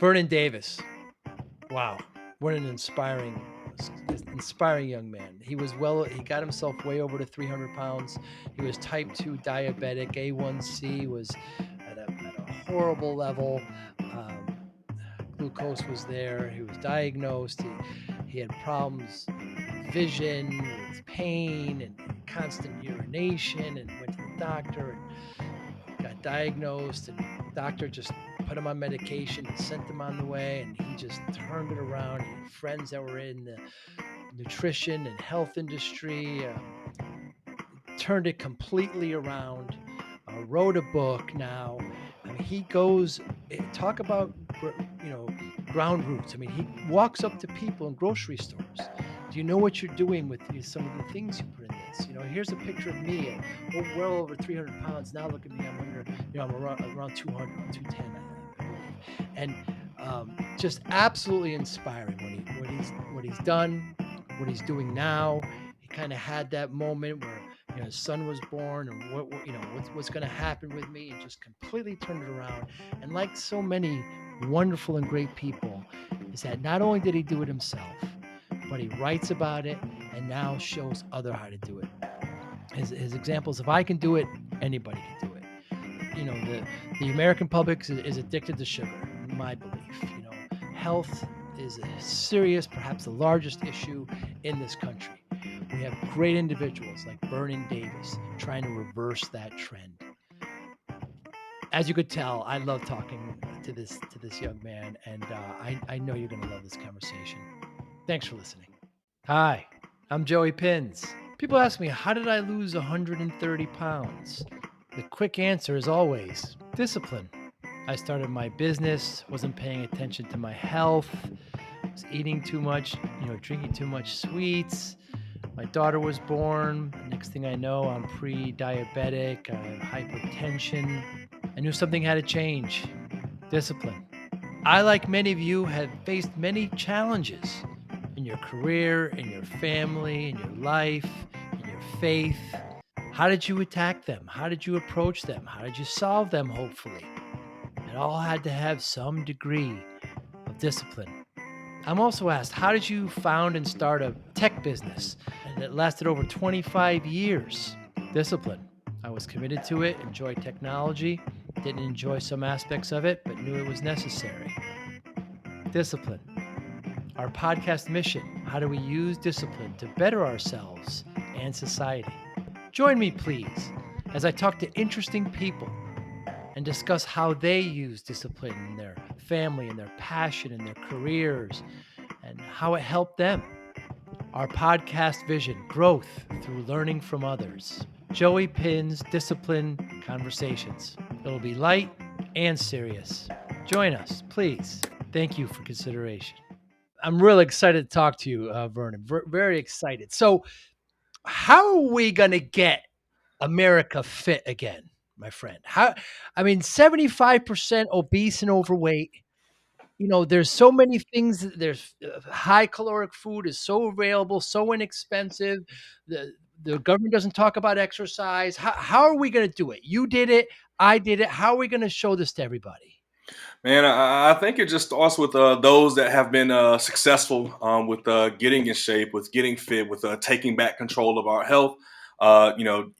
Vernon Davis. Wow, what an inspiring young man. He got himself way over to 300 pounds. He was type 2 diabetic. A1C was at a horrible level. Um, Glucose was there. He was diagnosed. He had problems with vision, with pain, and constant urination, and went to the doctor and got diagnosed. And the doctor just put him on medication and sent him on the way. And he just turned it around. He had friends that were in the nutrition and health industry, turned it completely around. Wrote a book now. I mean, he goes talk about ground roots. I mean, he walks up to people in grocery stores. Do you know what you're doing with some of the things you put in this? Here's a picture of me at well over 300 pounds. Now look at me. I'm under, I'm around 200, 210, I believe. And just absolutely inspiring what he's done, what he's doing now. He kind of had that moment where his son was born, and what's going to happen with me, and just completely turned it around. And like so many wonderful and great people, is that not only did he do it himself, but he writes about it and now shows other how to do it. His examples: if I can do it, anybody can do it. The American public is addicted to sugar, in my belief. Health is a serious, perhaps the largest issue in this country. We have great individuals like Vernon Davis trying to reverse that trend. As you could tell, I love talking to this young man, and I know you're going to love this conversation. Thanks for listening. Hi, I'm Joey Pinz. People ask me, how did I lose 130 pounds? The quick answer is always discipline. I started my business, wasn't paying attention to my health, was eating too much, drinking too much sweets. My daughter was born. Next thing I know, I'm pre-diabetic. I have hypertension. I knew something had to change. Discipline. I, like many of you, have faced many challenges in your career, in your family, in your life, in your faith. How did you attack them? How did you approach them? How did you solve them, hopefully? It all had to have some degree of discipline. I'm also asked, how did you found and start a tech business that lasted over 25 years? Discipline. I was committed to it, enjoyed technology, didn't enjoy some aspects of it, but knew it was necessary. Discipline. Our podcast mission: how do we use discipline to better ourselves and society? Join me, please, as I talk to interesting people and discuss how they use discipline in their family and their passion and their careers and how it helped them. Our podcast vision: growth through learning from others. Joey Pinz Discipline Conversations. It'll be light and serious. Join us, please. Thank you for consideration. I'm really excited to talk to you, Vernon. Very excited. So, how are we going to get America fit again, my friend? 75% obese and overweight. There's so many things. There's high caloric food is so available, so inexpensive. The government doesn't talk about exercise. How are we going to do it? You did it. I did it. How are we going to show this to everybody? Man, I think it just starts with those that have been successful with getting in shape, with getting fit, with taking back control of our health.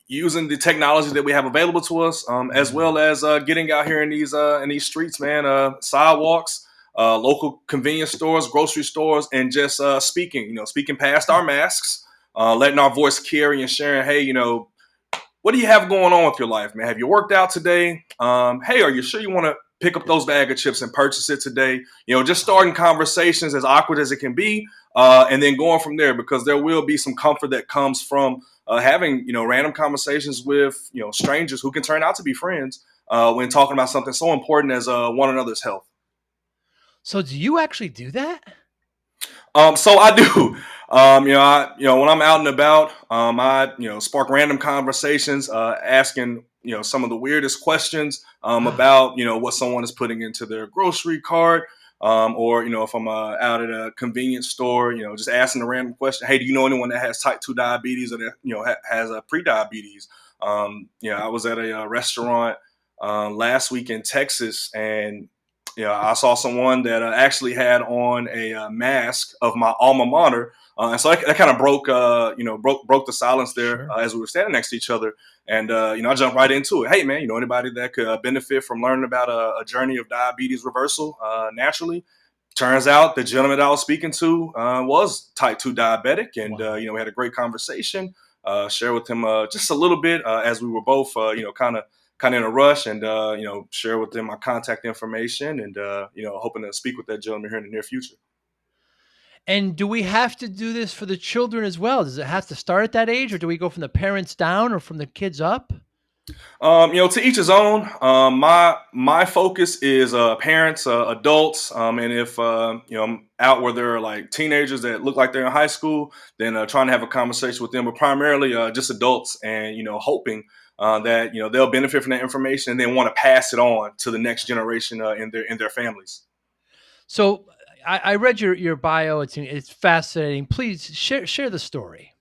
Using the technology that we have available to us, as well as getting out here in these streets, man, sidewalks, local convenience stores, grocery stores, and just speaking past our masks, letting our voice carry and sharing. Hey, what do you have going on with your life, man? Have you worked out today? Hey, are you sure you want to pick up those bag of chips and purchase it today? Just starting conversations, as awkward as it can be, and then going from there, because there will be some comfort that comes from having random conversations with strangers who can turn out to be friends when talking about something so important as one another's health. So, do you actually do that? So I do. When I'm out and about, I spark random conversations, asking some of the weirdest questions about what someone is putting into their grocery cart, or if I'm out at a convenience store, just asking a random question. Hey, do you know anyone that has type 2 diabetes or that has a pre-diabetes? I was at a restaurant last week in Texas, and I saw someone that actually had on a mask of my alma mater, and so that kind of broke, broke the silence there Sure. as we were standing next to each other. And I jumped right into it. Hey, man, anybody that could benefit from learning about a journey of diabetes reversal naturally? Turns out the gentleman that I was speaking to was type 2 diabetic. And Wow. we had a great conversation. Share with him just a little bit as we were both kind of in a rush, and share with them my contact information, and hoping to speak with that gentleman here in the near future. And do we have to do this for the children as well? Does it have to start at that age, or do we go from the parents down or from the kids up? To each his own. My focus is parents, adults, and if I'm out where there are like teenagers that look like they're in high school, then trying to have a conversation with them, but primarily just adults, and hoping that they'll benefit from that information and then want to pass it on to the next generation in their families. So I read your bio. It's fascinating. Please share the story,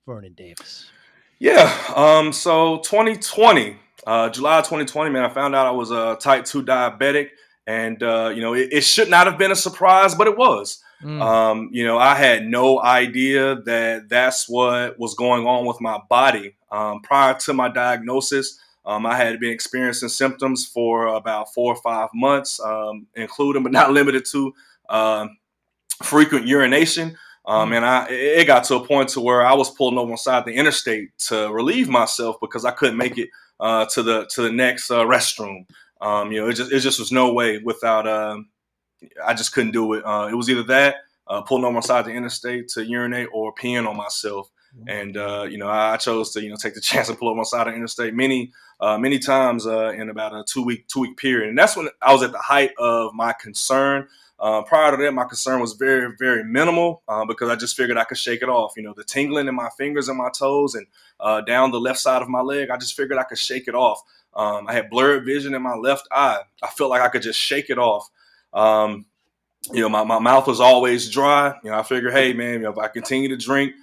Vernon Davis. Yeah. So 2020, July 2020, man, I found out I was a type 2 diabetic. And, it should not have been a surprise, but it was. Mm, I had no idea that that's what was going on with my body. Prior to my diagnosis, I had been experiencing symptoms for about 4 or 5 months, including but not limited to um frequent urination. mm. And it got to a point to where I was pulling over on the side of the interstate to relieve myself because I couldn't make it to the next restroom. It just was no way without. I just couldn't do it. It was either that, pulling over on the side of the interstate to urinate, or peeing on myself. Oh my And God. I chose to take the chance and pull over on the side of the interstate many times in about a two week period. And that's when I was at the height of my concern. Prior to that, my concern was very, very minimal because I just figured I could shake it off. The tingling in my fingers and my toes, and down the left side of my leg, I just figured I could shake it off. I had blurred vision in my left eye. I felt like I could just shake it off. Um, my mouth was always dry. I figured, hey, man, if I continue to drink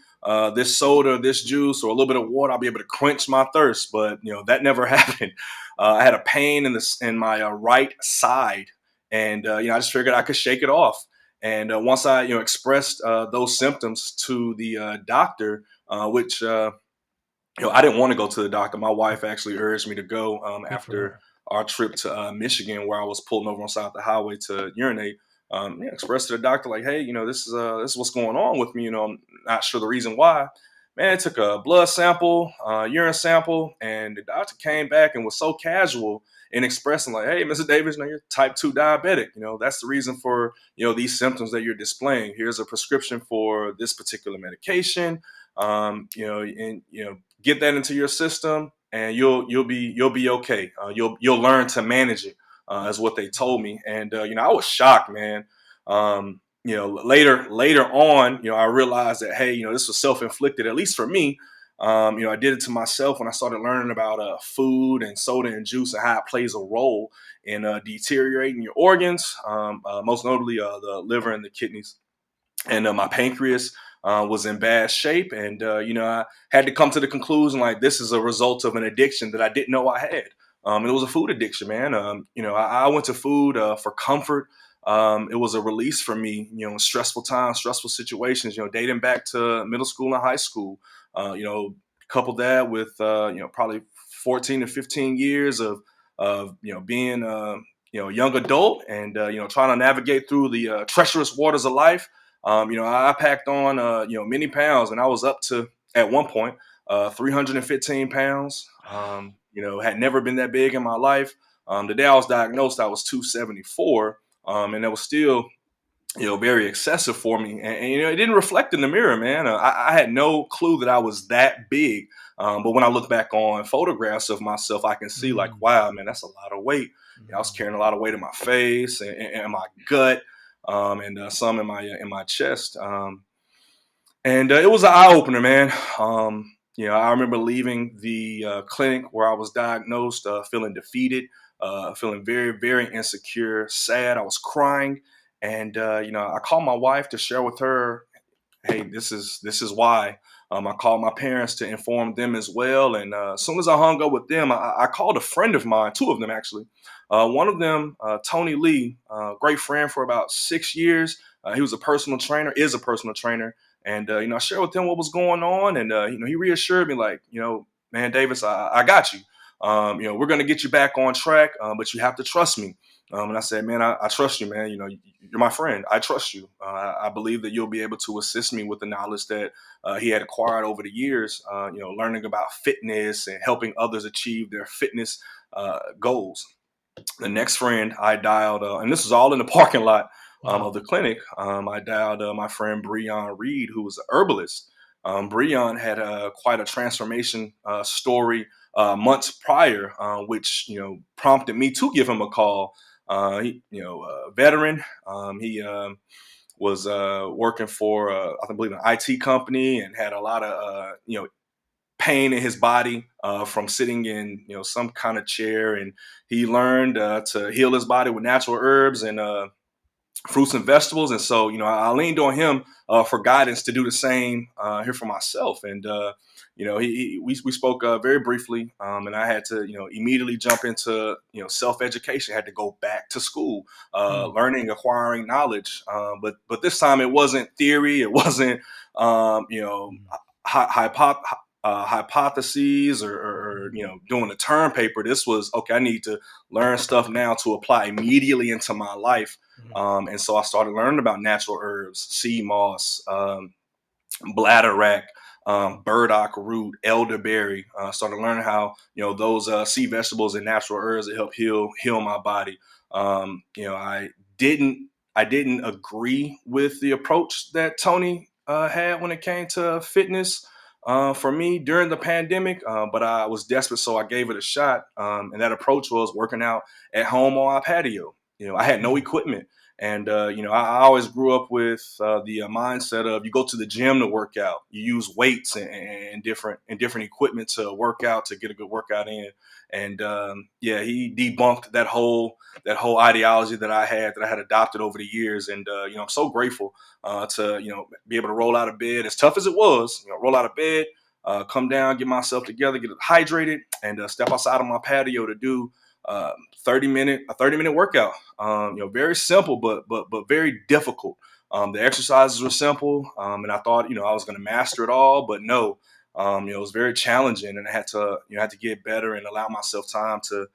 this soda, this juice, or a little bit of water, I'll be able to quench my thirst. But that never happened. I had a pain in my right side, and I just figured I could shake it off. And once I expressed those symptoms to the doctor, which I didn't want to go to the doctor. My wife actually urged me to go Good for after her. our trip to Michigan, where I was pulling over on the side of the highway to urinate. Expressed to the doctor like, hey, this is what's going on with me. I'm not sure the reason why. Man, it took a blood sample, urine sample, and the doctor came back and was so casual in expressing like, hey, Mr. Davis, you're type 2 diabetic. That's the reason for these symptoms that you're displaying. Here's a prescription for this particular medication. And get that into your system, and you'll be okay. You'll learn to manage it, is what they told me. And I was shocked, man. Later on, I realized that, hey, this was self inflicted, at least for me. I did it to myself when I started learning about food and soda and juice, and how it plays a role in deteriorating your organs, most notably the liver and the kidneys. And my pancreas was in bad shape. And I had to come to the conclusion like, this is a result of an addiction that I didn't know I had. It was a food addiction, man. I went to food for comfort. It was a release for me, in stressful times, stressful situations, dating back to middle school and high school. Couple that with probably 14 to 15 years of being a young adult, and trying to navigate through the treacherous waters of life. I packed on, many pounds, and I was up to, at one point, 315 pounds. Had never been that big in my life. The day I was diagnosed, I was 274, and that was still, very excessive for me. And it didn't reflect in the mirror, man. I had no clue that I was that big. But when I look back on photographs of myself, I can see like, Mm, wow, man, that's a lot of weight. I was mm. carrying a lot of weight in my face and my gut, and some in my chest. And it was an eye opener, man. I remember leaving the clinic where I was diagnosed, feeling defeated, feeling very, very insecure, sad. I was crying, and I called my wife to share with her hey, this is why. I called my parents to inform them as well, and as soon as I hung up with them, I called a friend of mine, two of them actually. One of them, Tony Lee, great friend for about 6 years. He was a personal trainer, is a personal trainer, and I shared with him what was going on, and he reassured me like, man, Davis, I got you. We're gonna get you back on track, but you have to trust me. And I said, man, I trust you, man. You're my friend. I trust you. I believe that you'll be able to assist me with the knowledge that he had acquired over the years, learning about fitness and helping others achieve their fitness goals. The next friend I dialed, and this was all in the parking lot of Wow. the clinic. I dialed my friend Breon Reed, who was a herbalist. Breon had quite a transformation story months prior, which prompted me to give him a call. A veteran. He was working for I believe an IT company and had a lot of pain in his body from sitting in some kind of chair, and he learned to heal his body with natural herbs and fruits and vegetables. And so I leaned on him for guidance to do the same here for myself. And we spoke very briefly, and I had to immediately jump into self-education. Had to go back to school, Hmm. learning, acquiring knowledge, but this time it wasn't theory, it wasn't Hmm. hy- hypo- hypotheses or Hmm. doing a term paper. This was okay. I need to learn stuff now to apply immediately into my life. And so I started learning about natural herbs, sea moss, bladderwrack, burdock root, elderberry. Started learning how those sea vegetables and natural herbs that help heal my body. I didn't agree with the approach that Tony had when it came to fitness. For me during the pandemic, but I was desperate, so I gave it a shot. And that approach was working out at home on our patio. I had no Hmm. equipment, and I always grew up with the mindset of you go to the gym to work out, you use weights and different equipment to work out to get a good workout in. And yeah, he debunked that whole ideology that I had adopted over the years. And I'm so grateful to be able to roll out of bed, as tough as it was. Roll out of bed, come down, get myself together, get hydrated, and step outside on my patio to do uh, 30-minute workout. Very simple, but very difficult. The exercises were simple, and I thought I was going to master it all, but no. It was very challenging, and I had to get better and allow myself time to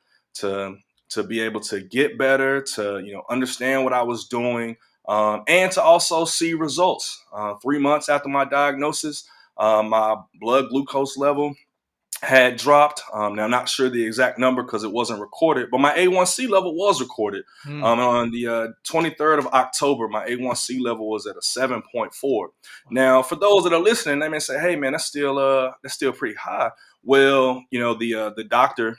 to be able to get better, to understand what I was doing, and to also see results. 3 months after my diagnosis, my blood glucose level had dropped. Now, I'm not sure the exact number because it wasn't recorded, but my A1C level was recorded. Hmm. On the 23rd of October, my A1C level was at a 7.4. Wow. Now, for those that are listening, they may say, "Hey, man, that's still pretty high." Well, the doctor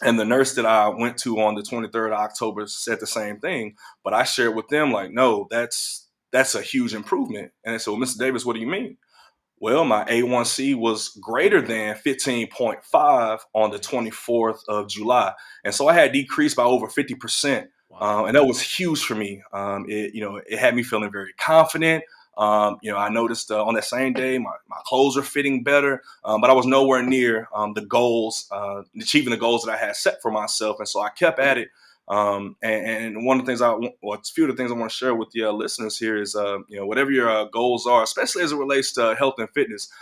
and the nurse that I went to on the 23rd of October said the same thing, but I shared with them like, "No, that's a huge improvement." And they said, "Well, Mr. Davis, what do you mean?" Well, my A1C was greater than 15.5 on the Nice. 24th of July. And so I had decreased by over 50%. Wow. And that was huge for me. It had me feeling very confident. I noticed on that same day, my clothes were fitting better, but I was nowhere near achieving the goals that I had set for myself. And so I kept at it. And one of the things a few of the things I want to share with the listeners here is, whatever your goals are, especially as it relates to health and fitness,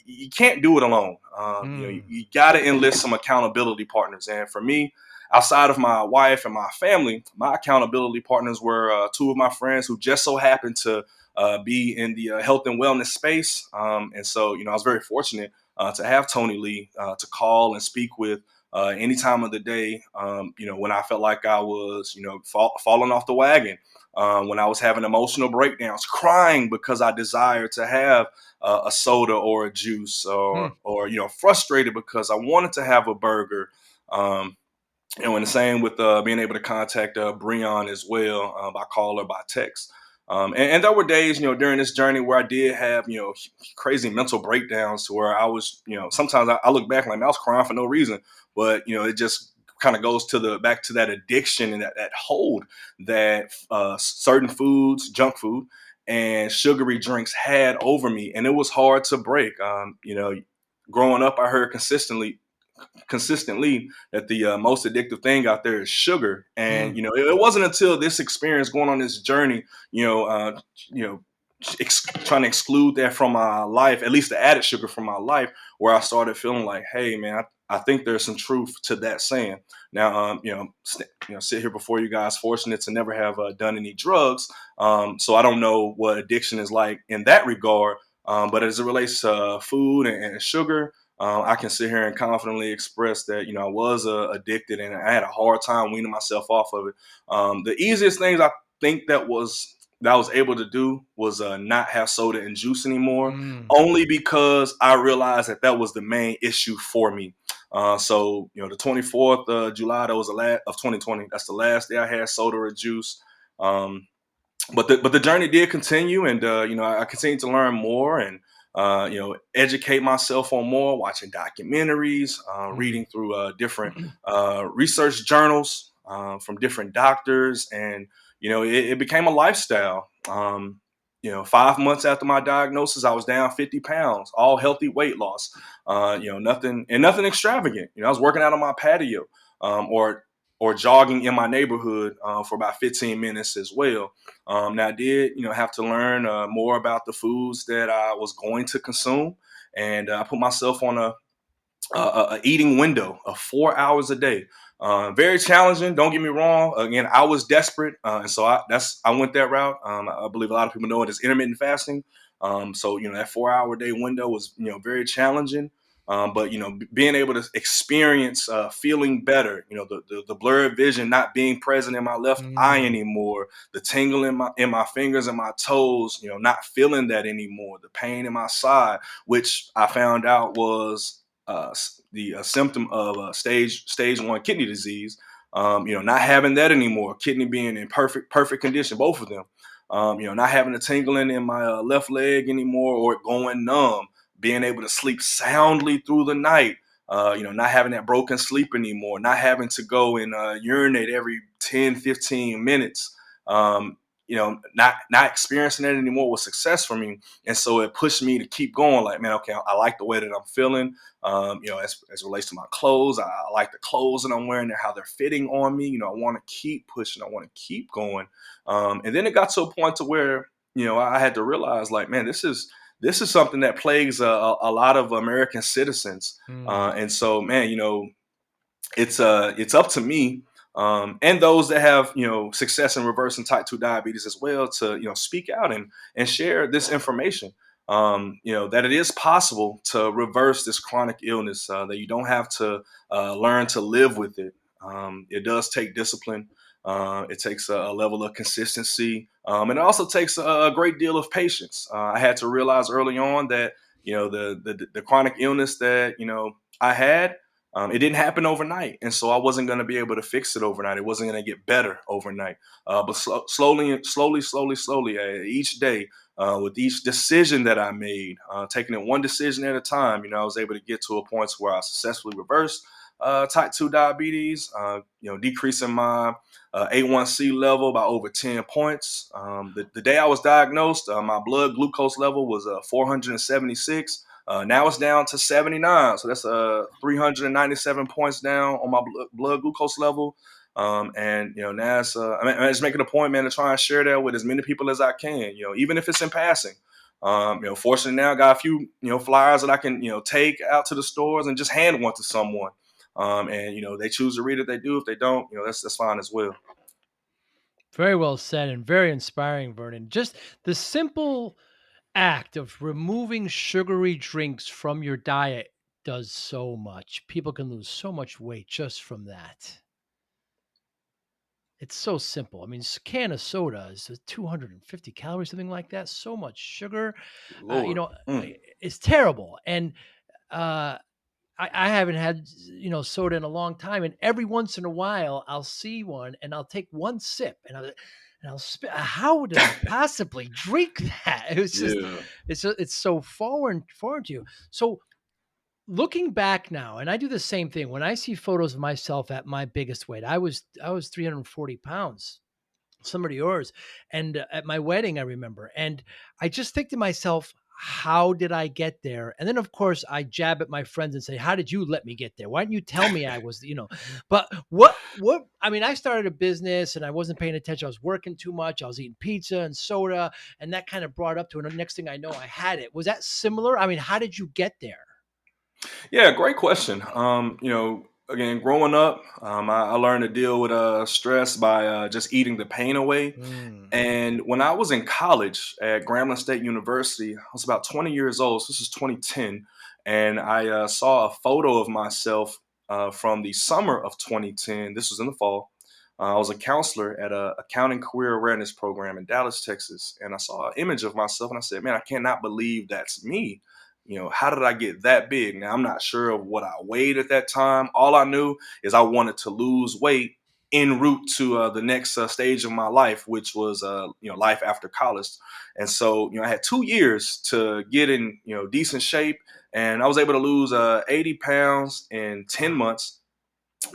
you can't do it alone. Mm. You got to enlist some accountability partners. And for me, outside of my wife and my family, my accountability partners were two of my friends who just so happened to be in the health and wellness space. And so, I was very fortunate to have Tony Lee to call and speak with any time of the day, when I felt like I was, falling off the wagon, when I was having emotional breakdowns, crying because I desired to have a soda or a juice, Hmm. or frustrated because I wanted to have a burger. And when the same with being able to contact Breon as well, by call or by text. And there were days, during this journey where I did have, crazy mental breakdowns to where I was, sometimes I look back like, man, I was crying for no reason, but it just kind of goes to the back to that addiction and that hold that certain foods, junk food, and sugary drinks had over me, and it was hard to break. Growing up, I heard consistently that the most addictive thing out there is sugar. And Mm. it wasn't until this experience, going on this journey, you know trying to exclude that from my life, at least the added sugar from my life, where I started feeling like, hey man, I think there's some truth to that saying. Now, sit here before you guys, fortunate to never have done any drugs, so I don't know what addiction is like in that regard. But as it relates to food and sugar, I can sit here and confidently express that I was addicted, and I had a hard time weaning myself off of it. The easiest things I think that I was able to do was not have soda and juice anymore, Mm. only because I realized that that was the main issue for me. So the 24th of July, that was the last of 2020. That's the last day I had soda or juice. Um, but the journey did continue, and I continued to learn more, and educate myself on more, watching documentaries, Mm. reading through different research journals from different doctors, and it became a lifestyle. 5 months after my diagnosis, I was down 50 pounds, all healthy weight loss. Nothing extravagant. I was working out on my patio, or jogging in my neighborhood for about 15 minutes as well. Now I did, have to learn more about the foods that I was going to consume, and I put myself on a eating window of 4 hours a day. Very challenging. Don't get me wrong. Again, I was desperate, and so I went that route. I believe a lot of people know it as intermittent fasting. So that 4 hour day window was very challenging. But being able to experience feeling better, the blurred vision not being present in my left eye Mm. anymore, the tingle in my fingers and my toes, not feeling that anymore, the pain in my side, which I found out was the symptom of stage 1 kidney disease. Not having that anymore, kidney being in perfect condition, both of them. Not having the tingling in my left leg anymore, or it going numb, being able to sleep soundly through the night. Not having that broken sleep anymore, not having to go and urinate every 10, 15 minutes. Not experiencing that anymore was success for me. And so it pushed me to keep going, like, man, okay, I like the way that I'm feeling. As it relates to my clothes, I like the clothes that I'm wearing and how they're fitting on me. I want to keep pushing. I want to keep going. And then it got to a point to where, I had to realize, like, man, this is something that plagues a lot of American citizens. Mm. And so, man, it's up to me, and those that have success in reversing type 2 diabetes as well, to speak out and share this information. That it is possible to reverse this chronic illness, that you don't have to learn to live with it. It does take discipline. It takes a level of consistency, and it also takes a great deal of patience. I had to realize early on that the chronic illness that I had, it didn't happen overnight, and so I wasn't going to be able to fix it overnight. It wasn't going to get better overnight. But slowly, each day, with each decision that I made, taking it one decision at a time, I was able to get to a point where I successfully reversed type 2 diabetes, decreasing my A1C level by over 10 points. The day I was diagnosed, my blood glucose level was 476. Now it's down to 79, so that's 397 points down on my blood glucose level. And now I'm just making a point, man, to try and share that with as many people as I can. Even if it's in passing. Fortunately now I got a few flyers that I can take out to the stores and just hand one to someone. And they choose to read it, they do. If they don't, that's fine as well. Very well said and very inspiring, Vernon. Just the simple act of removing sugary drinks from your diet does so much. People can lose so much weight just from that. It's so simple. I mean, can of soda is 250 calories, something like that. So much sugar, Lord. it's terrible. And uh, I haven't had soda in a long time, and every once in a while I'll see one and I'll take one sip and I'll spit. How did I possibly drink that? It was just Yeah. it's so foreign to you. So looking back now, and I do the same thing when I see photos of myself at my biggest weight. I was 340 pounds Somebody yours, and at my wedding, I remember, and I just think to myself, how did I get there? And then of course I jab at my friends and say, how did you let me get there? Why didn't you tell me I was, but what I mean, I started a business and I wasn't paying attention. I was working too much. I was eating pizza and soda, and that kind of brought up to it. And the next thing I know, I had it. Was that similar? I mean, how did you get there? Yeah, great question. Again, growing up, I learned to deal with stress by just eating the pain away. Mm. And when I was in college at Grambling State University, I was about 20 years old. So this is 2010. And I saw a photo of myself from the summer of 2010. This was in the fall. I was a counselor at a accounting career awareness program in Dallas, Texas. And I saw an image of myself and I said, man, I cannot believe that's me. How did I get that big? Now, I'm not sure of what I weighed at that time. All I knew is I wanted to lose weight en route to the next stage of my life, which was life after college. And so I had 2 years to get in decent shape, and I was able to lose 80 pounds in 10 Wow. months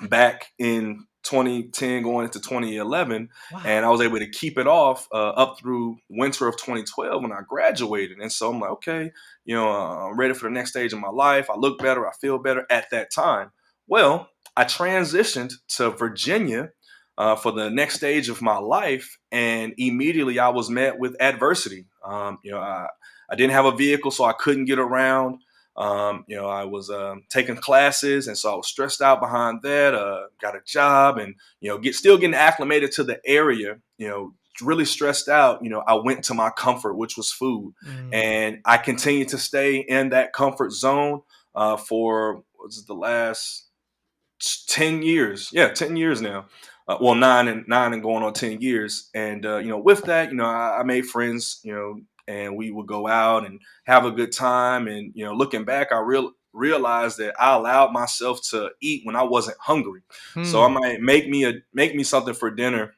back in 2010 going into 2011, and I Wow. was able to keep it off up through winter of 2012 when I graduated. And so I'm like, okay, I'm ready for the next stage of my life. I look better, I feel better at that time. Well, I transitioned to Virginia for the next stage of my life, and immediately I was met with adversity. I didn't have a vehicle, so I couldn't get around. I was taking classes, and so I was stressed out behind that. Got a job, and still getting acclimated to the area. Really stressed out. I went to my comfort, which was food, Mm. and I continued to stay in that comfort zone for what's the last 10 years. Yeah, 10 years now. Well, nine and going on 10 years. And, with that, I made friends, and we would go out and have a good time. And, looking back, I realized that I allowed myself to eat when I wasn't hungry. So I Hmm. might make me something for dinner,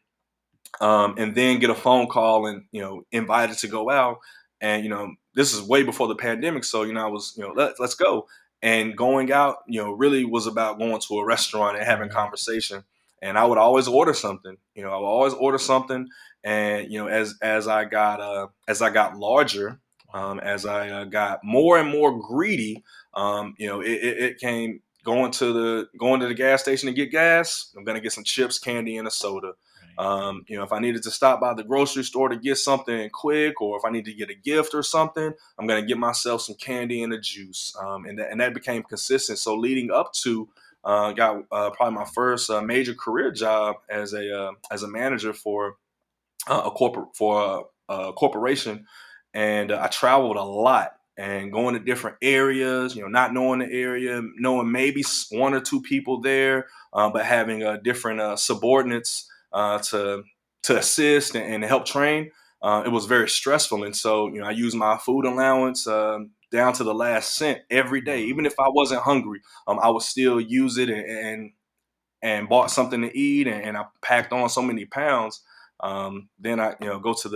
and then get a phone call and invited to go out. And this is way before the pandemic, so I was let's go. And going out really was about going to a restaurant and having Right. conversation. And I would always order something. I would always order something. And as I got larger, Wow. as I got more and more greedy, it came going to the gas station to get gas. I'm gonna get some chips, candy, and a soda. Right. If I needed to stop by the grocery store to get something quick, or if I need to get a gift or something, I'm gonna get myself some candy and a juice, and that became consistent. So leading up to got probably my first major career job as a manager for a corporation, and I traveled a lot and going to different areas. Not knowing the area, knowing maybe one or two people there, but having different subordinates to assist and help train. It was very stressful, and so I used my food allowance. Down to the last cent every day, even Wow. if I wasn't hungry, I would still use it and bought something to eat, and I packed on so many pounds. Then I go to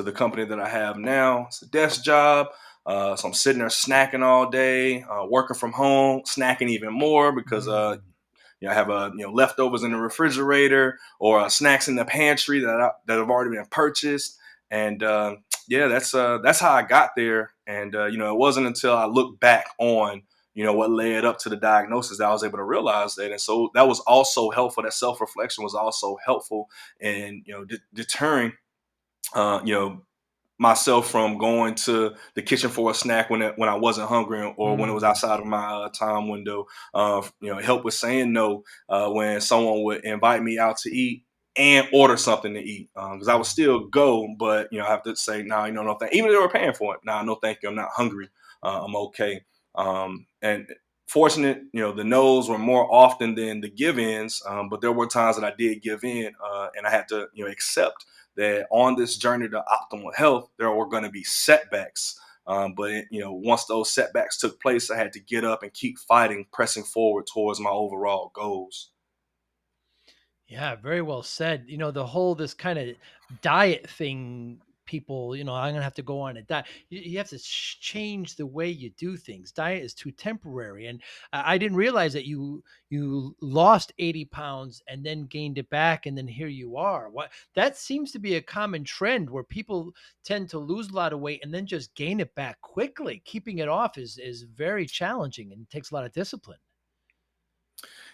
the company that I have now. It's a desk job. So I'm sitting there snacking all day, working from home, snacking even more because Mm. I have leftovers in the refrigerator or snacks in the pantry that have already been purchased. And yeah, that's how I got there. And it wasn't until I looked back on what led up to the diagnosis that I was able to realize that. And so that was also helpful. That self reflection was also helpful in deterring uh, you know myself from going to the kitchen for a snack when I wasn't hungry, or when it was Mm. outside of my time window. Help with saying no when someone would invite me out to eat and order something to eat, because I would Mm. still go, but I have to say, nah, no thank. Even if they were paying for it, nah, no thank you. I'm not hungry. I'm okay. And fortunate, the no's were more often than the give-ins, but there were times that I did give in, and I had to accept that on this journey to optimal health, there were going to be setbacks. But once those setbacks took place, I had to get up and keep fighting, pressing forward towards my overall goals. Yeah, very well said. The whole this kind of diet thing, people, I'm gonna have to go on a diet. You have to change the way you do things. Diet is too temporary, and I didn't realize that you lost 80 pounds and then gained it back, and then here you are. What that seems to be a common trend where people tend to lose a lot of weight and then just gain it back quickly. Keeping it off is very challenging and takes a lot of discipline.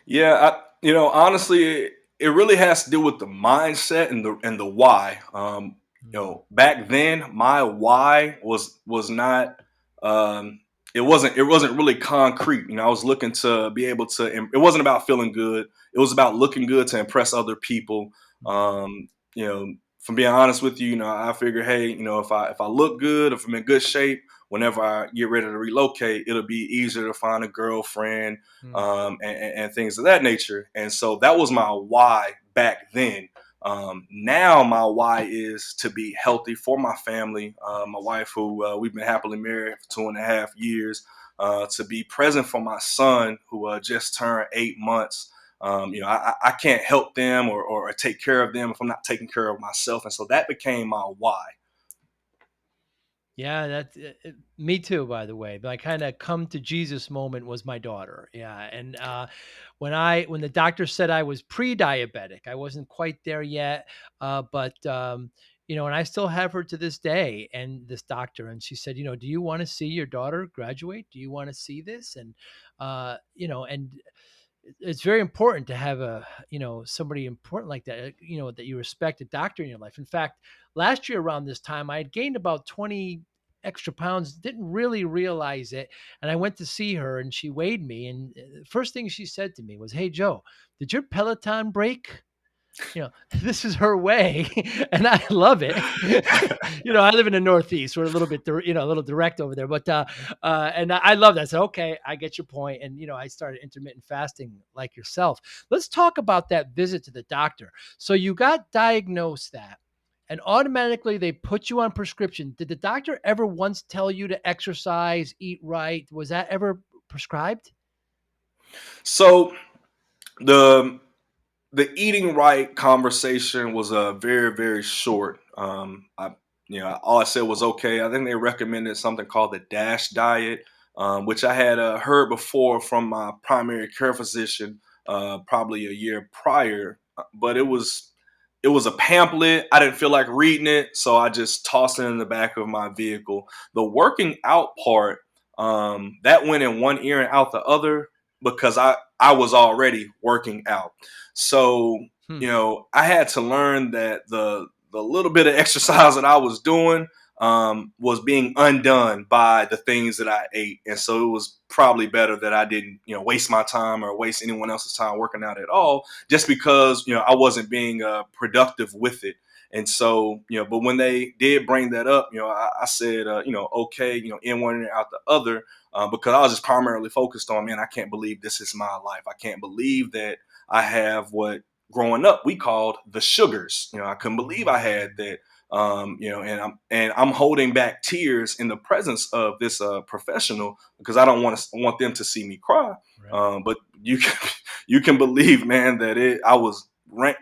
Yeah, honestly, it really has to do with the mindset and the why. Mm, Back then, my why was not. Um, it wasn't really concrete. I was looking to be able to. It wasn't about feeling good. It was about looking good to impress other people. mm, Um, from being honest with you, I figure, hey, if I look good, if I'm in good shape, whenever I get ready to relocate, it'll be easier to find a girlfriend, mm. and things of that nature. And so that was my why back then. Now my why is to be healthy for my family, my wife, who we've been happily married for 2.5 years, to be present for my son, who just turned 8 months. I can't help them or take care of them if I'm not taking care of myself. And so that became my why. Yeah, that's me too, by the way. My kind of come to Jesus moment was my daughter. Yeah, and when the doctor said I was pre-diabetic, I wasn't quite there yet, but and I still have her to this day. And this doctor, and she said, do you want to see your daughter graduate? Do you want to see this? And and it's very important to have somebody important like that, that you respect, a doctor in your life. In fact, last year around this time I had gained about 20 extra pounds, didn't really realize it, and I went to see her and she weighed me, and the first thing she said to me was, "Hey Joe, did your Peloton break?" This is her way, and I love it. I live in the Northeast. We're a little bit, a little direct over there, but and I love that. I said, okay, I get your point, and I started intermittent fasting like yourself. Let's talk about that visit to the doctor. So you got diagnosed that, and automatically they put you on prescription. Did the doctor ever once tell you to exercise, eat right? Was that ever prescribed? So the the eating right conversation was very very short. All I said was okay. I think they recommended something called the Dash diet, which I had heard before from my primary care physician, probably a year prior. But it was a pamphlet. I didn't feel like reading it, so I just tossed it in the back of my vehicle. The working out part, that went in one ear and out the other, because I was already working out. So, Hmm. I had to learn that the little bit of exercise that I was doing, was being undone by the things that I ate. And so it was probably better that I didn't, waste my time or waste anyone else's time working out at all, just because, I wasn't being productive with it. And so, but when they did bring that up, I said, okay, in one and out the other, because I was just primarily focused on, man, I can't believe this is my life. I can't believe that I have what growing up we called the sugars. I couldn't believe I had Mm, that. And I'm holding back tears in the presence of this professional, because I don't want them to see me cry. right. But you can you can believe, man, that I was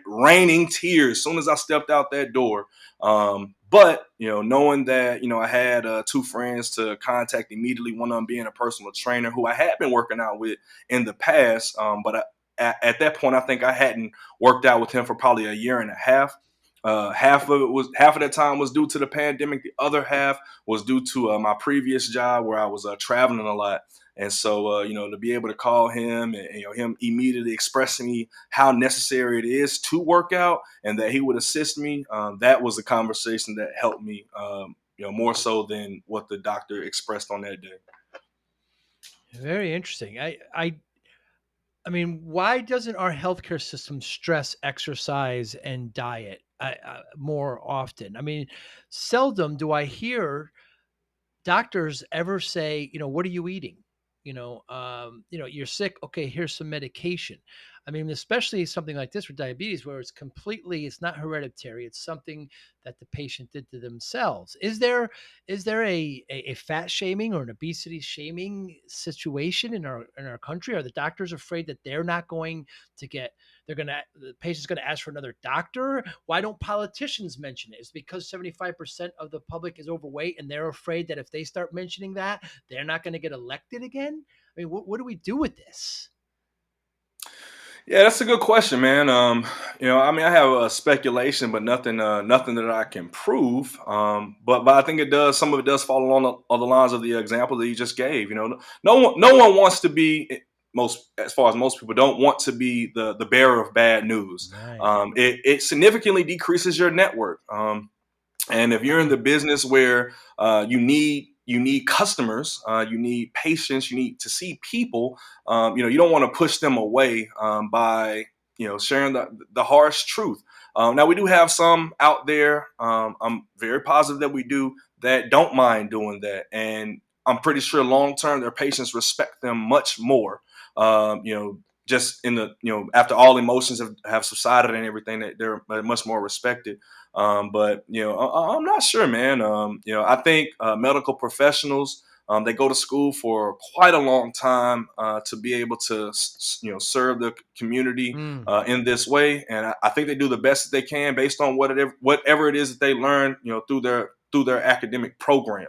raining tears as soon as I stepped out that door. But knowing that I had two friends to contact immediately, one of them being a personal trainer who I had been working out with in the past, but at that point I think I hadn't worked out with him for probably a year and a half. Half of that time was due to the pandemic. The other half was due to my previous job, where I was traveling a lot. And so, to be able to call him, and him immediately expressing me how necessary it is to work out, and that he would assist me, that was a conversation that helped me, more so than what the doctor expressed on that day. Very interesting. I mean, why doesn't our healthcare system stress exercise and diet more often? I mean, seldom do I hear doctors ever say, what are you eating? You're sick. Okay, here's some medication. I mean, especially something like this with diabetes, where it's not hereditary. It's something that the patient did to themselves. Is there a fat shaming or an obesity shaming situation in our country? Are the doctors afraid that they're not going to get The patient's gonna ask for another doctor. Why don't politicians mention it? It's because 75% of the public is overweight, and they're afraid that if they start mentioning that, they're not going to get elected again. I mean, what do we do with this? Yeah, that's a good question, man. I mean, I have a speculation, but nothing that I can prove. But I think it does. Some of it does fall along on the lines of the example that you just gave. No one wants to be most, as far as most people don't want to be the bearer of bad news. Right. It significantly decreases your network. And if you're in the business where you need customers, you need patients, you need to see people, you don't want to push them away by sharing the harsh truth. Now we do have some out there. I'm very positive that we do that don't mind doing that, and I'm pretty sure long term their patients respect them much more. Just in the after all emotions have subsided and everything, that they're much more respected. But I'm not sure, man. I think medical professionals, they go to school for quite a long time to be able to serve the community Mm. in this way, and I think they do the best that they can based on whatever it is that they learn through their academic program.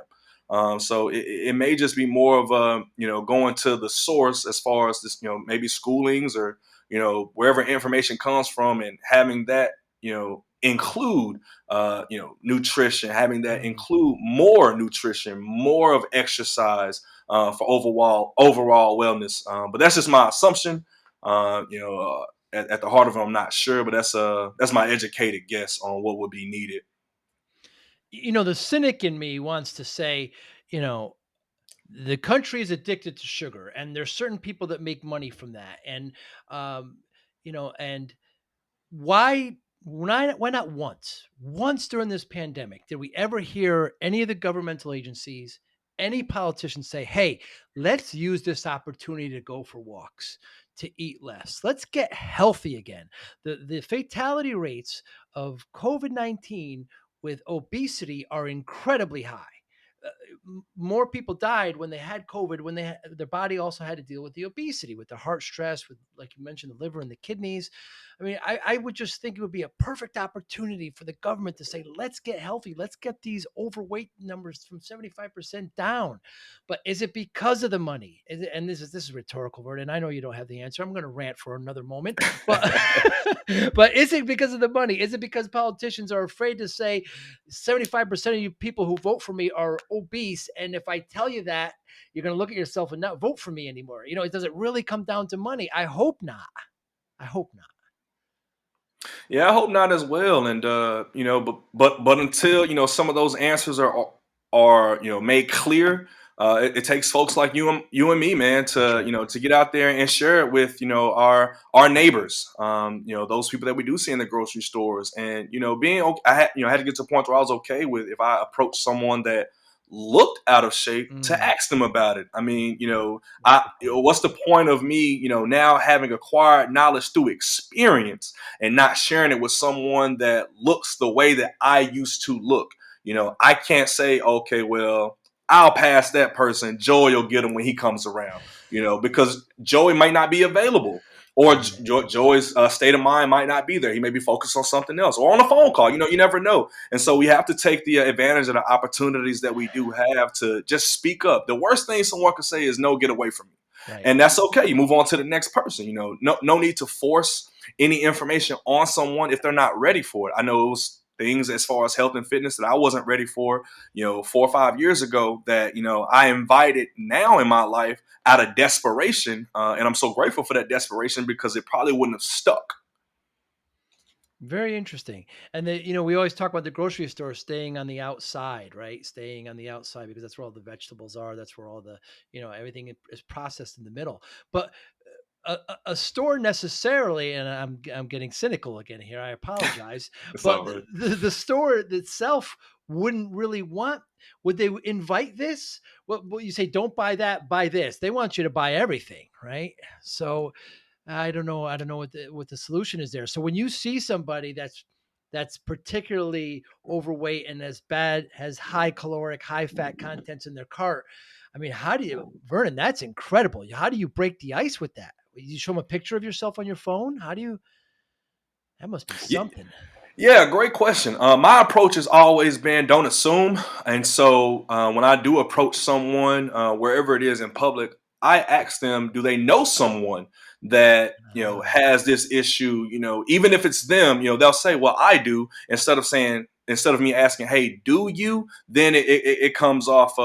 So it may just be more of a going to the source as far as this maybe schoolings or wherever information comes from, and having that include nutrition, having that Mm. include more nutrition, more of exercise for overall wellness. But that's just my assumption. At the heart of it, I'm not sure, but that's my educated guess on what would be needed. The cynic in me wants to say, you know, the country is addicted to sugar, and there's certain people that make money from that. And, and why not once during this pandemic did we ever hear any of the governmental agencies, any politicians say, hey, let's use this opportunity to go for walks, to eat less, let's get healthy again. The fatality rates of COVID-19 with obesity are incredibly high. uh, More people died when they had COVID, when their body also had to deal with the obesity, with the heart stress, with, like you mentioned, the liver and the kidneys. I mean, I would just think it would be a perfect opportunity for the government to say, let's get healthy. Let's get these overweight numbers from 75% down. But is it because of the money? And this is rhetorical, Vern, and I know you don't have the answer. I'm going to rant for another moment. But but is it because of the money? Is it because politicians are afraid to say 75% of you people who vote for me are obese? And if I tell you that, you're going to look at yourself and not vote for me anymore. Does it really come down to money? I hope not. I hope not. Yeah, I hope not as well. And but until some of those answers are made clear, it takes folks like you and me, man, That's to right. to get out there and share it with our neighbors, those people that we do see in the grocery stores, and being I had to get to a point where I was okay with if I approached someone that looked out of shape to Mm, ask them about it. I mean, very good point. what's the point of me now having acquired knowledge through experience and not sharing it with someone that looks the way that I used to look? I can't say, okay, well, I'll pass that person. Joey will get him when he comes around, because Joey might not be available. Or Right. Joey's state of mind might not be there. He may be focused on something else, or on a phone call. You never know. And so we have to take the advantage of the opportunities that we do have to just speak up. The worst thing someone could say is, no, get away from me. Right. And that's okay. You move on to the next person. No need to force any information on someone if they're not ready for it. I know it was things as far as health and fitness that I wasn't ready for, 4 or 5 years ago, that, I invited now in my life out of desperation. And I'm so grateful for that desperation because it probably wouldn't have stuck. Very interesting. And we always talk about the grocery store staying on the outside, right? Staying on the outside because that's where all the vegetables are. That's where all the, everything is processed in the middle. But a store necessarily, and I'm getting cynical again here. I apologize, It's but all right. the store itself wouldn't really want. Would they invite this? What you say? Don't buy that. Buy this. They want you to buy everything, right? So I don't know. I don't know what the solution is there. So when you see somebody that's particularly overweight and has high caloric, high fat contents in their cart, I mean, how do you, Vernon? That's incredible. How do you break the ice with that? You show them a picture of yourself on your phone. How do you? That must be Yeah, something. yeah, great question. My approach has always been don't assume, and so when I do approach someone wherever it is in public, I ask them, do they know someone that Ah, has this issue? Even if it's them, they'll say, "Well, I do," instead of me asking, "Hey, do you?" Then it comes off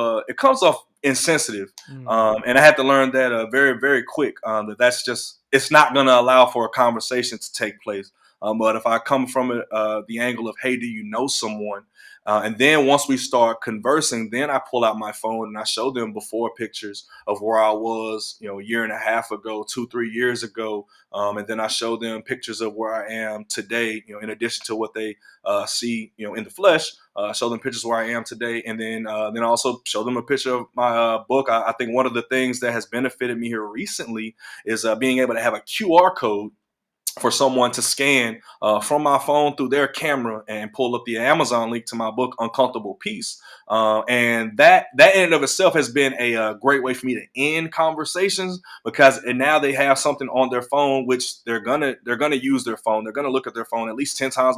insensitive, mm, and I had to learn that very very quick. That's just it's not going to allow for a conversation to take place. But if I come from the angle of, hey, do you know someone? And then once we start conversing, then I pull out my phone and I show them before pictures of where I was, a year and a half ago, 2, 3 years ago. And then I show them pictures of where I am today, in addition to what they see, in the flesh. Show them pictures where I am today, and then I also show them a picture of my book. I think one of the things that has benefited me here recently is being able to have a QR code for someone to scan from my phone through their camera and pull up the Amazon link to my book, Uncomfortable Peace. And that in and of itself has been a great way for me to end conversations because and now they have something on their phone, which they're gonna use their phone. They're gonna look at their phone at least 10 times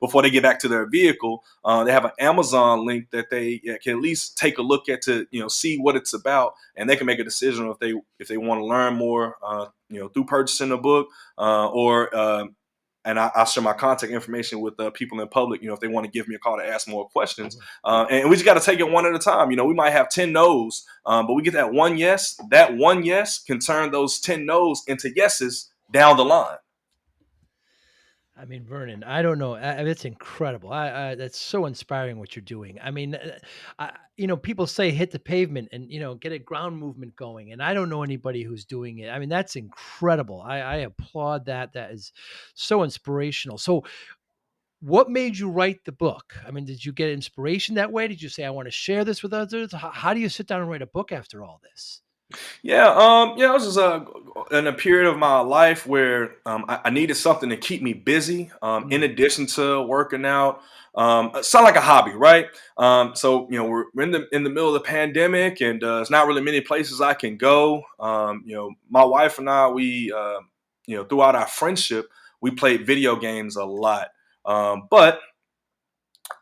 before they get back to their vehicle. They have an Amazon link that they can at least take a look at to see what it's about, and they can make a decision if they want to learn more. Through purchasing a book or and I'll share my contact information with people in public. If they want to give me a call to ask more questions, sure. and we just got to take it one at a time. We might have 10 no's, but we get that one yes. That one yes can turn those 10 no's into yeses down the line. I mean, Vernon, I don't know. It's incredible. That's so inspiring what you're doing. I mean, people say hit the pavement and get a ground movement going, and I don't know anybody who's doing it. I mean, that's incredible. I applaud that. That is so inspirational. So, what made you write the book? I mean, did you get inspiration that way? Did you say I want to share this with others? How do you sit down and write a book after all this? Yeah, it was just in a period of my life where I needed something to keep me busy, in Mm, addition to working out. Sound like a hobby, right? So we're in the middle of the pandemic, and it's not really many places I can go. My wife and I, we throughout our friendship, we played video games a lot. But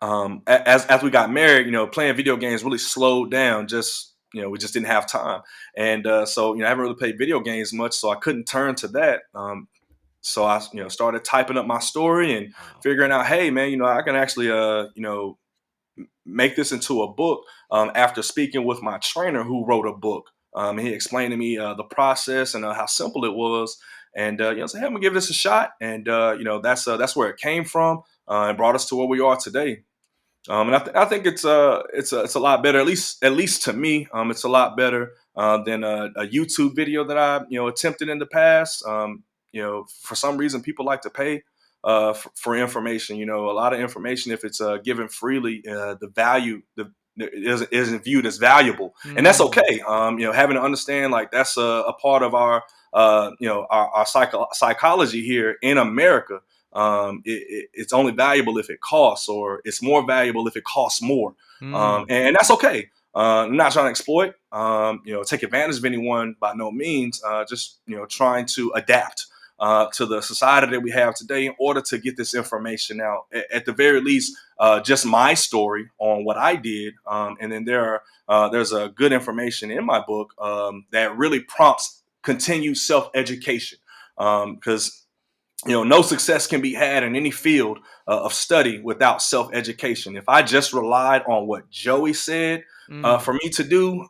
as we got married, playing video games really slowed down. Just we just didn't have time, and so I haven't really played video games much, so I couldn't turn to that. So I started typing up my story and wow. figuring out, hey man, I can actually make this into a book. After speaking with my trainer who wrote a book, and he explained to me the process and how simple it was, and say, hey, I'm gonna give this a shot, and that's where it came from, and brought us to where we are today. And I think it's a lot better, at least to me. It's a lot better than a YouTube video that I attempted in the past. For some reason, people like to pay for information. A lot of information, if it's given freely, the value isn't viewed as valuable, and that's Mm, okay. Having to understand like that's a part of our our psychology here in America. It's only valuable if it costs, or it's more valuable if it costs more, mm. and that's okay. I'm not trying to exploit, take advantage of anyone by no means. Just trying to adapt to the society that we have today in order to get this information out. At the very least, just my story on what I did, and then there's a good information in my book that really prompts continued self education because no success can be had in any field of study without self education. If I just relied on what Joey said Mm. for me to do,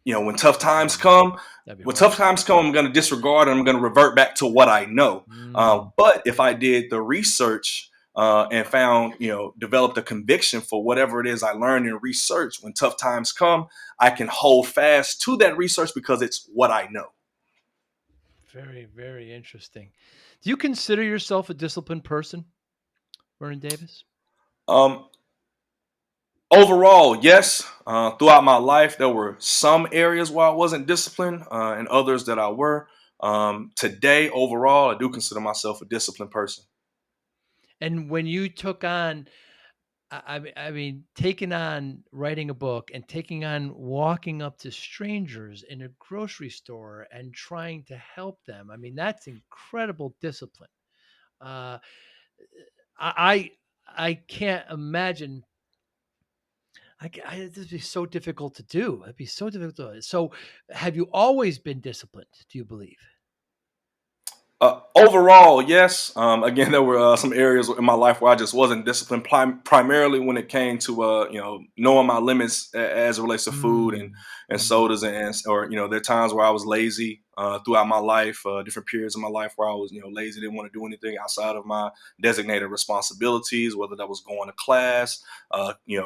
when tough times Oh, come, that'd be when tough hard. times come, I'm going to disregard and I'm going to revert back to what I know. Mm. But if I did the research and found, developed a conviction for whatever it is I learned in research, when tough times come, I can hold fast to that research because it's what I know. Very, very interesting. Do you consider yourself a disciplined person, Vernon Davis? Um, Overall, yes. Throughout my life, there were some areas where I wasn't disciplined, and others that I were. Today, overall, I do consider myself a disciplined person. And when you took on, I mean, taking on writing a book and taking on walking up to strangers in a grocery store and trying to help them, I mean, that's incredible discipline. Uh, I I can't imagine. This would be so difficult to do. It'd be so difficult. So, have you always been disciplined? Do you believe? Overall, yes. Again, there were some areas in my life where I just wasn't disciplined, primarily when it came to knowing my limits as it relates to food Mm, and mm, sodas, and or there are times where I was lazy throughout my life, different periods of my life where I was lazy, didn't want to do anything outside of my designated responsibilities, whether that was going to class,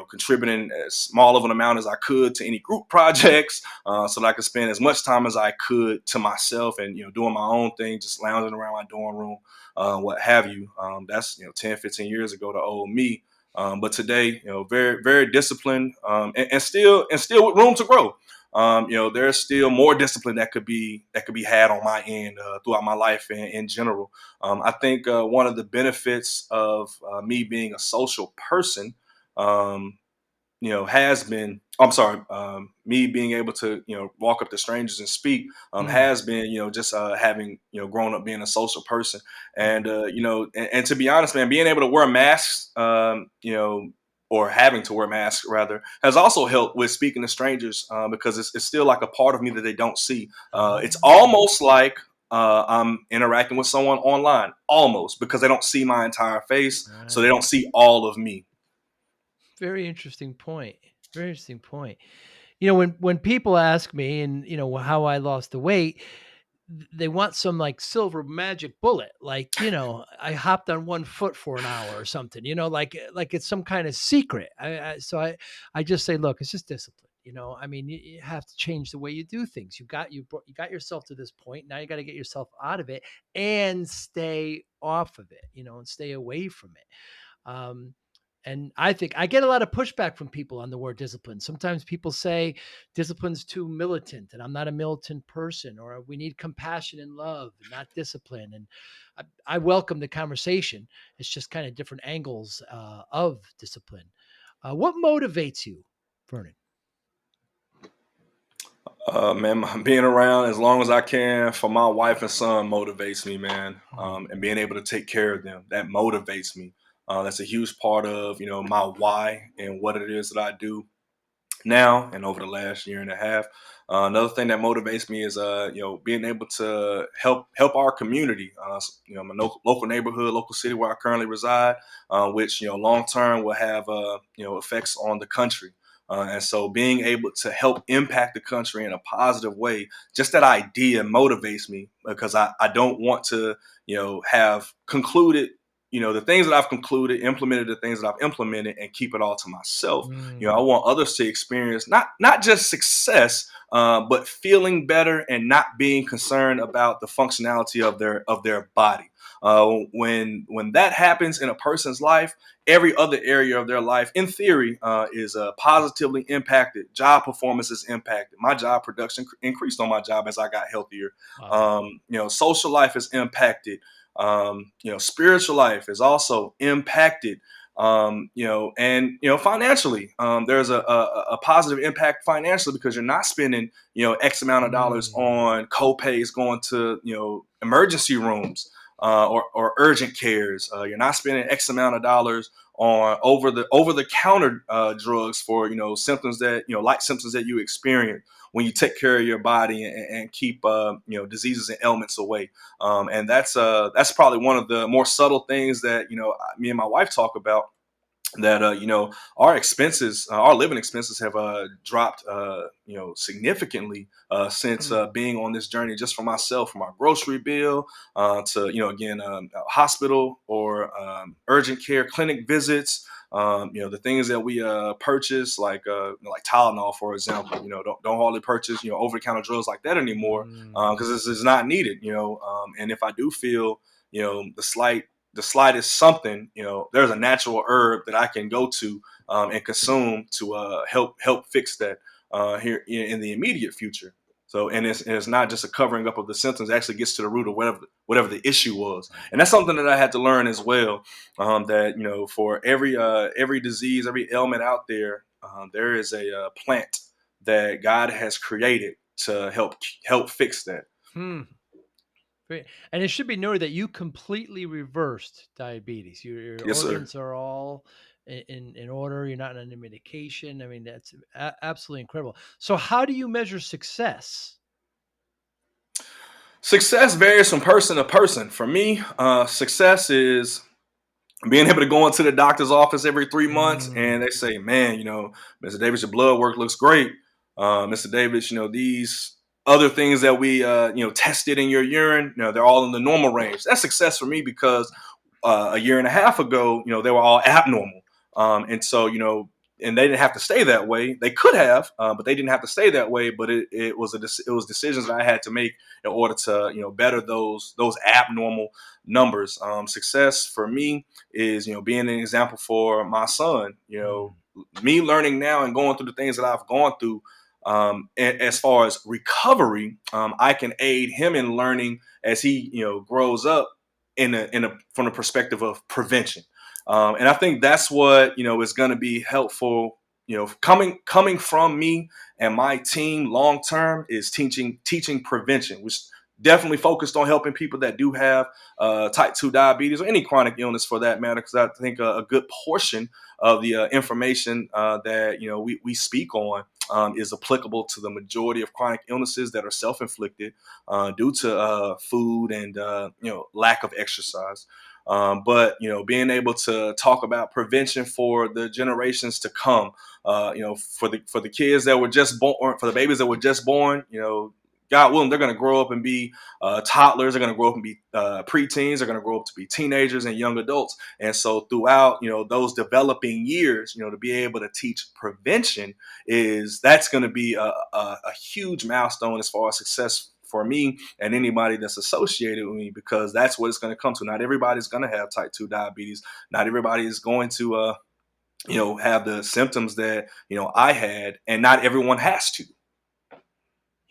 contributing as small of an amount as I could to any group projects, so that I could spend as much time as I could to myself and doing my own thing, just lounging around my dorm room, what have you. That's 10, 15 years ago to old me. But today, very very disciplined, and still with room to grow. There's still more discipline that could be had on my end throughout my life in general. I think one of the benefits of me being a social person, um, has been, I'm sorry, me being able to, walk up to strangers and speak, mm, has been, just having, grown up being a social person. mm. And, and to be honest, man, being able to wear masks, or having to wear masks rather, has also helped with speaking to strangers, because it's still like a part of me that they don't see. It's Ah, almost like I'm interacting with someone online, almost, because they don't see my entire face, so they right. don't see all of me. Very interesting point. Very interesting point. When people ask me, and how I lost the weight, they want some like silver magic bullet, like, I hopped on one foot for an hour or something, like it's some kind of secret. I just say, look, it's just discipline. I mean, you have to change the way you do things. You got yourself to this point. Now you got to get yourself out of it and stay off of it, and stay away from it. Um, and I think I get a lot of pushback from people on the word discipline. Sometimes people say discipline's too militant, and I'm not a militant person, or we need compassion and love, not discipline. And I welcome the conversation. It's just kind of different angles of discipline. What motivates you, Vernon? Man, being around as long as I can for my wife and son motivates me, man. Mm, And being able to take care of them, that motivates me. That's a huge part of my why and what it is that I do now and over the last year and a half. Another thing that motivates me is being able to help our community. My local neighborhood, local city where I currently reside, which long term will have effects on the country. And so being able to help impact the country in a positive way, just that idea motivates me, because I don't want to have concluded the things that I've concluded, implemented the things that I've implemented, and keep it all to myself. I mm, want others to experience not just success, but feeling better and not being concerned about the functionality of their body. When that happens in a person's life, every other area of their life, in theory, is positively impacted. Job performance is impacted. My job production increased on my job as I got healthier. wow. Social life is impacted. Spiritual life is also impacted. And financially, there's a positive impact financially, because you're not spending X amount of dollars Mm, on co-pays going to emergency rooms, or urgent cares. You're not spending X amount of dollars on over the counter drugs for symptoms that like symptoms that you experience when you take care of your body and keep diseases and ailments away. And that's probably one of the more subtle things that me and my wife talk about, that our expenses, our living expenses, have dropped significantly since mm, being on this journey, just for myself, from our grocery bill to again, hospital or urgent care clinic visits. The things that we purchase, like Tylenol, for example, don't hardly purchase over the counter drugs like that anymore, mm, because this is not needed. And if I do feel the slightest something, there's a natural herb that I can go to and consume to help fix that here in the immediate future. So, and it's not just a covering up of the symptoms; it actually gets to the root of whatever the issue was, right. and that's something that I had to learn as well. That for every disease, every ailment out there, there is a plant that God has created to help fix that. Hmm. And it should be noted that you completely reversed diabetes. Your Yes, sir. organs are all in order. You're not on any medication. I mean, that's absolutely incredible. So, how do you measure success? Success varies from person to person. For me, success is being able to go into the doctor's office every 3 months Mm, and they say, man, Mr. Davis, your blood work looks great. Mr. Davis, these other things that we, tested in your urine, they're all in the normal range. That's success for me because a year and a half ago, they were all abnormal. And so, and they didn't have to stay that way. They could have, but they didn't have to stay that way. But it was decisions that I had to make in order to, better those abnormal numbers. Success for me is, being an example for my son. mm, Me learning now and going through the things that I've gone through. As far as recovery, I can aid him in learning as he, grows up in a from the perspective of prevention. And I think that's what is going to be helpful. Coming from me and my team long term is teaching prevention, which definitely focused on helping people that do have type 2 diabetes or any chronic illness for that matter. Because I think a good portion of the information that we speak on is applicable to the majority of chronic illnesses that are self-inflicted due to food and lack of exercise. But being able to talk about prevention for the generations to come, for the kids that were just born, for the babies that were just born, God willing, they're going to grow up and be toddlers. They're going to grow up and be preteens. They're going to grow up to be teenagers and young adults. And so throughout, those developing years, to be able to teach prevention that's going to be a huge milestone as far as success for me and anybody that's associated with me, because that's what it's going to come to. Not everybody's going to have type 2 diabetes. Not everybody is going to have the symptoms that I had, and not everyone has to.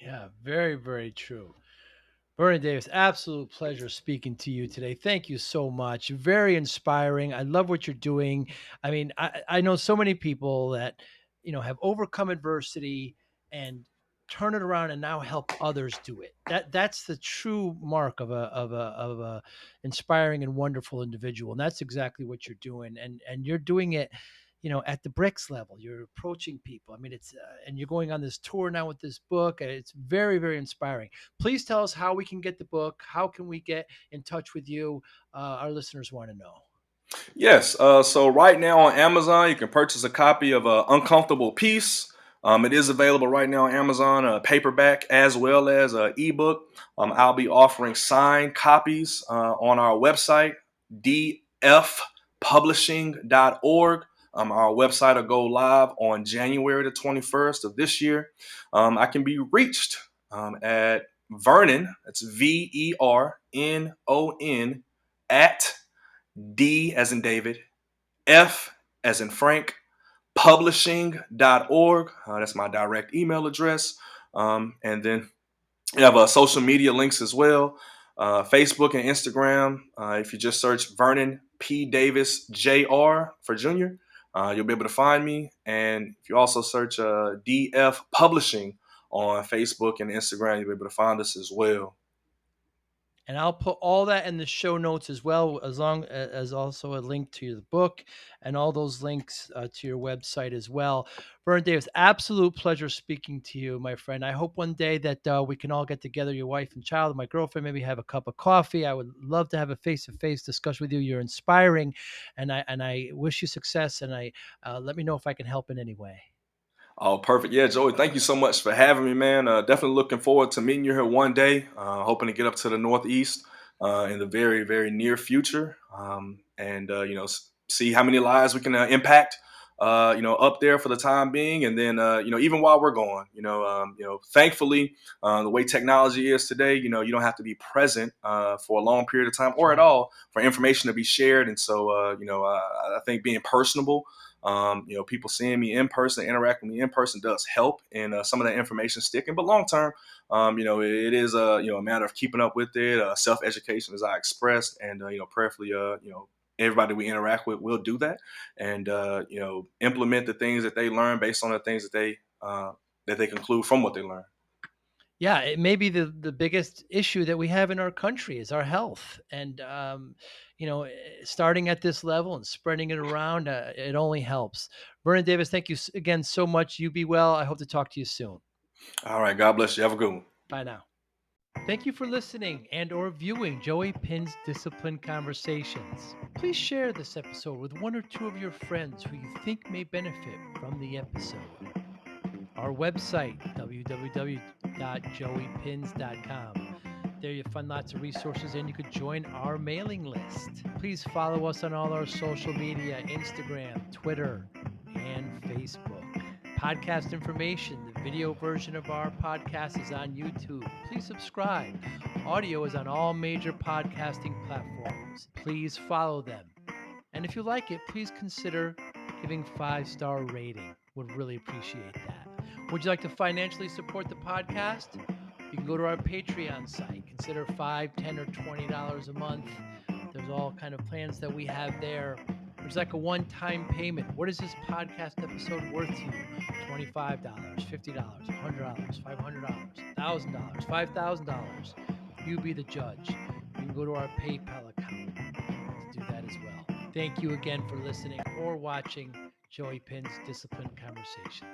yeah, very, very true. Vernon Davis, absolute pleasure speaking to you today. Thank you so much. Very inspiring. I love what you're doing. I mean, I know so many people that, have overcome adversity and turn it around and now help others do it. That's the true mark of a inspiring and wonderful individual. And that's exactly what you're doing. And you're doing it, at the bricks level. You're approaching people. I mean, and you're going on this tour now with this book. It's very, very inspiring. Please tell us how we can get the book. How can we get in touch with you? Our listeners want to know. Yes. So right now on Amazon, you can purchase a copy of Uncomfortable Peace. It is available right now on Amazon, paperback as well as ebook. I'll be offering signed copies on our website, dfpublishing.org. Our website will go live on January the 21st of this year. I can be reached at Vernon, that's VERNON, at D as in David, F as in Frank, publishing.org. That's my direct email address. And then you have social media links as well, Facebook and Instagram. If you just search Vernon P. Davis Jr. for Junior, you'll be able to find me. And if you also search DF Publishing on Facebook and Instagram, you'll be able to find us as well. And I'll put all that in the show notes as well, as long as also a link to the book and all those links to your website as well. Vernon Davis, absolute pleasure speaking to you, my friend. I hope one day that we can all get together, your wife and child, and my girlfriend, maybe have a cup of coffee. I would love to have a face-to-face discussion with you. You're inspiring, and I wish you success. And I let me know if I can help in any way. Oh, perfect. Yeah, Joey, thank you so much for having me, man. Definitely looking forward to meeting you here one day. Hoping to get up to the Northeast in the very, very near future, and see how many lives we can impact. Up there for the time being, and then even while we're gone, thankfully, the way technology is today, you don't have to be present for a long period of time That's or at right. all for information to be shared. And so, I think being personable, people seeing me in person, interacting with me in person does help in some of that information sticking. But long term, it is a matter of keeping up with it, self education, as I expressed, and prayerfully, everybody we interact with will do that, and implement the things that they learn based on the things that they conclude from what they learn. Yeah, it may be the biggest issue that we have in our country is our health, and starting at this level and spreading it around, it only helps. Vernon Davis, thank you again so much. You be well. I hope to talk to you soon. All right. God bless you. Have a good one. Bye now. Thank you for listening and or viewing Joey Pinz Discipline Conversations. Please share this episode with one or two of your friends who you think may benefit from the episode. Our website, www.joeypins.com. There you'll find lots of resources and you could join our mailing list. Please follow us on all our social media, Instagram, Twitter, and Facebook. Podcast information, the video version of our podcast is on YouTube. Please subscribe. Audio is on all major podcasting platforms. Please follow them. And if you like it, please consider giving 5-star rating. Would really appreciate that. Would you like to financially support the podcast? You can go to our Patreon site. Consider $5, $10, or $20 a month. There's all kind of plans that we have there. There's like a one-time payment. What is this podcast episode worth to you? $25, $50, $100, $500, $1,000, $5,000. You be the judge. You can go to our PayPal account to do that as well. Thank you again for listening or watching Joey Pinz Discipline Conversations.